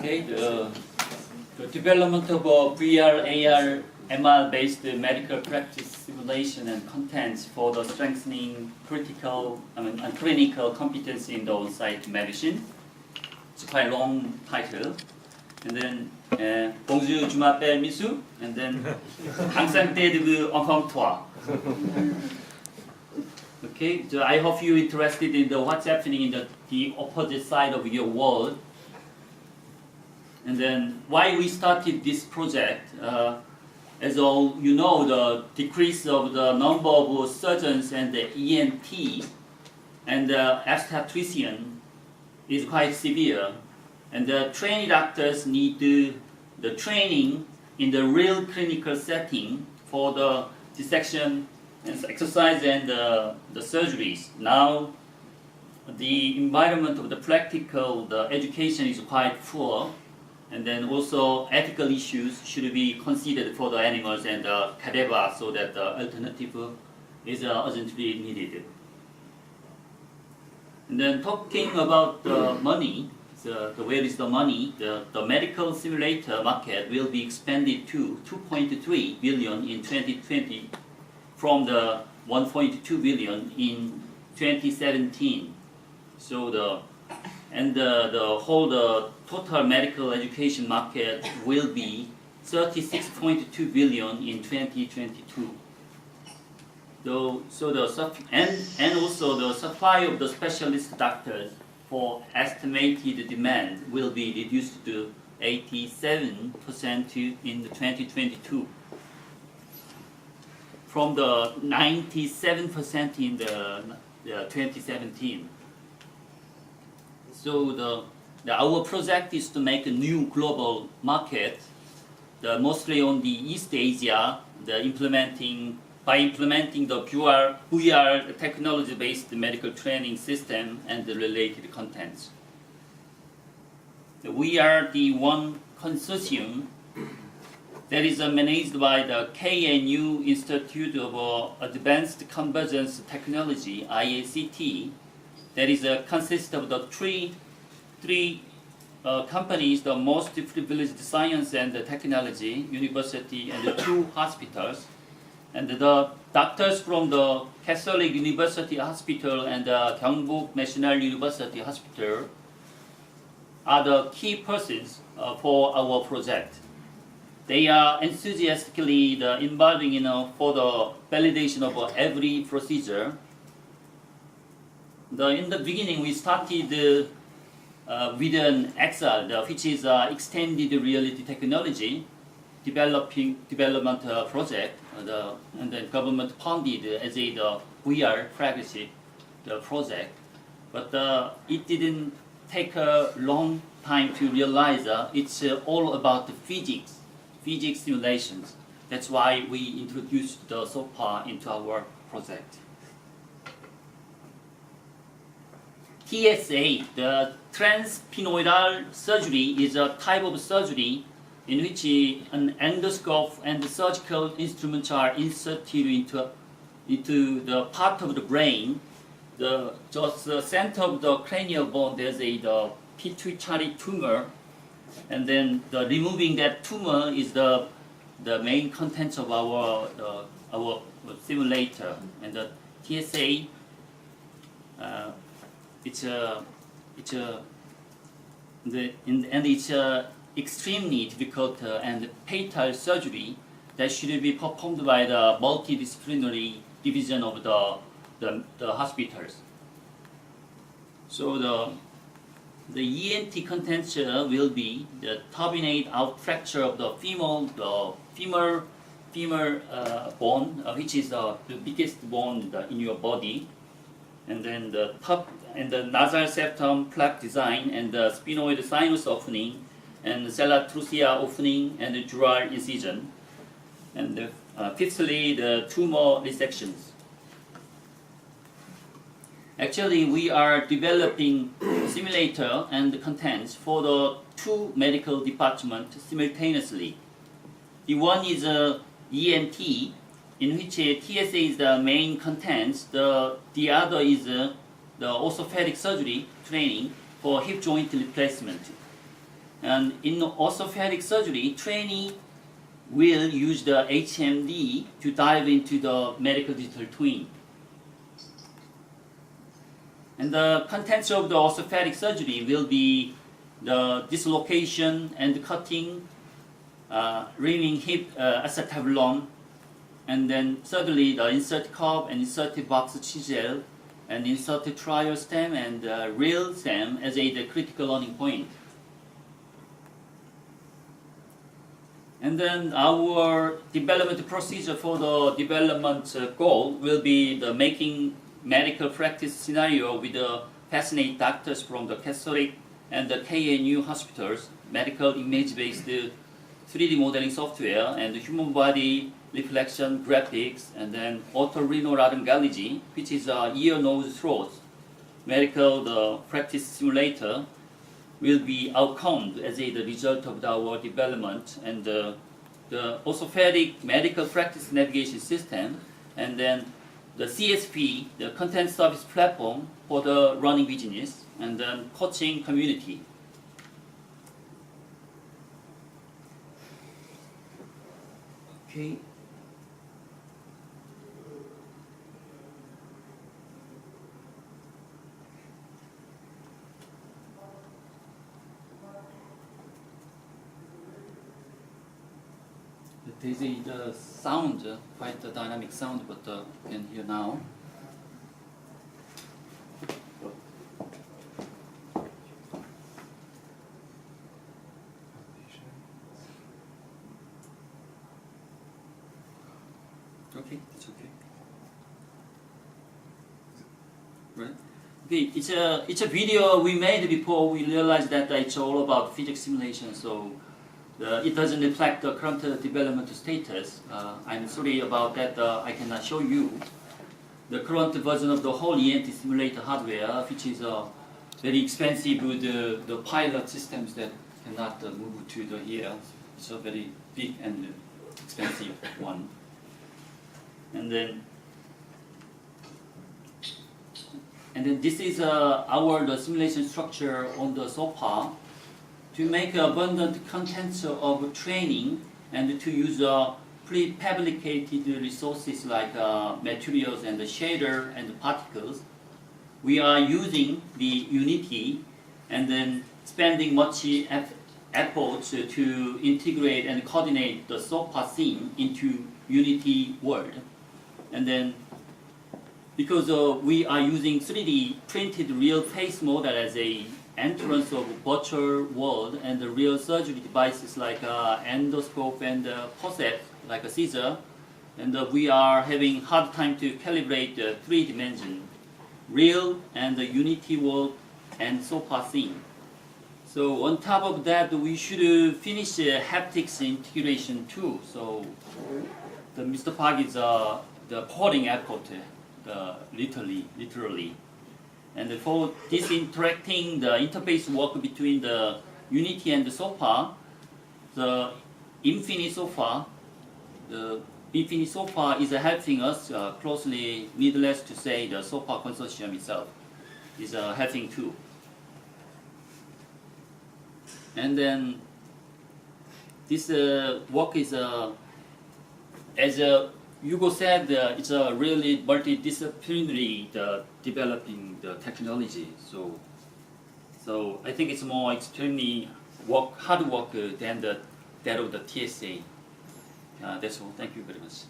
Okay, the development of a VR, AR, MR-based medical practice simulation and contents for the strengthening clinical competence in the on-site medicine. It's quite a long title. And then, bonjour, je m'appelle Misu, and then, enchanté de vous rencontrer toi. Okay, so I hope you're interested in what's happening in the opposite side of your world. And then why we started this project, as all you know, the decrease of the number of surgeons and the ENT and the obstetrician is quite severe. And the trained doctors need the training in the real clinical setting for the dissection and exercise and the surgeries. Now, the environment of the practical, the education is quite poor, and then also ethical issues should be considered for the animals and the cadaver, so that the alternative is urgently needed. And then talking about the money, where is the money? The medical simulator market will be expanded to 2.3 billion in 2020 from the 1.2 billion in 2017. So the whole total medical education market will be 36.2 billion in 2022. And also the supply of the specialist doctors for estimated demand will be reduced to 87% in 2022 from the 97% in the 2017. So our project is to make a new global market, mostly on the East Asia, by implementing the VR technology-based medical training system and the related contents. We are the one consortium that is managed by the KNU Institute of Advanced Convergence Technology, IACT, that is consists of the three companies, the most privileged science and technology university and the 2 hospitals. And the doctors from the Catholic University Hospital and the Gyeongbuk National University Hospital are the key persons for our project. They are enthusiastically involving for the validation of every procedure. In the beginning, we started with an XR, which is extended reality technology development project, and then government funded as a VR practice project. But it didn't take a long time to realize it's all about the physics simulations. That's why we introduced the SOPA into our project. TSA, the transpenoidal surgery, is a type of surgery in which an endoscope and surgical instruments are inserted into the part of the brain. Just the center of the cranial bone, there's the pituitary tumor, and then removing that tumor is the main contents of our simulator. And the TSA, it's extremely difficult and fatal surgery that should be performed by the multidisciplinary division of the hospitals. So the ENT contents will be the turbinate out fracture of the femur bone, which is the biggest bone in your body, and then the top and the nasal septum plaque design and the sphenoid sinus opening, and the celatrucia opening and the dural incision, and fifthly the tumor resections. Actually, we are developing simulator and the contents for the 2 medical departments simultaneously. The one is ENT, in which TSA is the main contents. The other is the orthopedic surgery training for hip joint replacement. And in orthopedic surgery, trainee will use the HMD to dive into the medical digital twin. And the contents of the orthopedic surgery will be the dislocation and cutting, reaming hip acetabulum, and then thirdly the insert curve and insert box chisel, and insert trial stem and real stem as the critical learning point. And then our development procedure for the development goal will be the making medical practice scenario with the fascinating doctors from the Catholic and the KNU hospitals, medical image-based 3D modeling software, and human body reflection graphics, and then otorhinolaryngology, which is ear, nose, throat. Medical practice simulator will be outcomed as the result of our development, and the orthopedic medical practice navigation system, and then the CSP, the content service platform for the running business, and then coaching community. Okay. This is the sound, quite a dynamic sound, but you can hear now. Okay, it's okay. Right. Okay, it's a video we made before we realized that it's all about physics simulation, so it doesn't reflect the current development status. I'm sorry about that. I cannot show you the current version of the whole ENT simulator hardware, which is very expensive with the pilot systems that cannot move to the here. It's a very big and expensive one. And then this is the simulation structure on the sofa to make abundant contents of training and to use prefabricated resources like materials and the shader and particles. We are using the Unity and then spending much effort to integrate and coordinate the sofa scene into Unity world. And then because we are using 3D printed real face model as a entrance of virtual world, and the real surgery devices like endoscope and forceps like a scissor, and we are having hard time to calibrate the 3 dimension real and the Unity world and sofa scene. So on top of that, we should finish haptics integration too. So the Mr. Park is the coding effort, literally. And for this interacting the interface work between the Unity and the sofa, the Infinity sofa is helping us closely. Needless to say, the sofa consortium itself is helping too. And then this work is as Hugo said, it's a really multidisciplinary developing the technology. So I think it's more extremely hard work than that of the TSA. That's all. Thank you very much.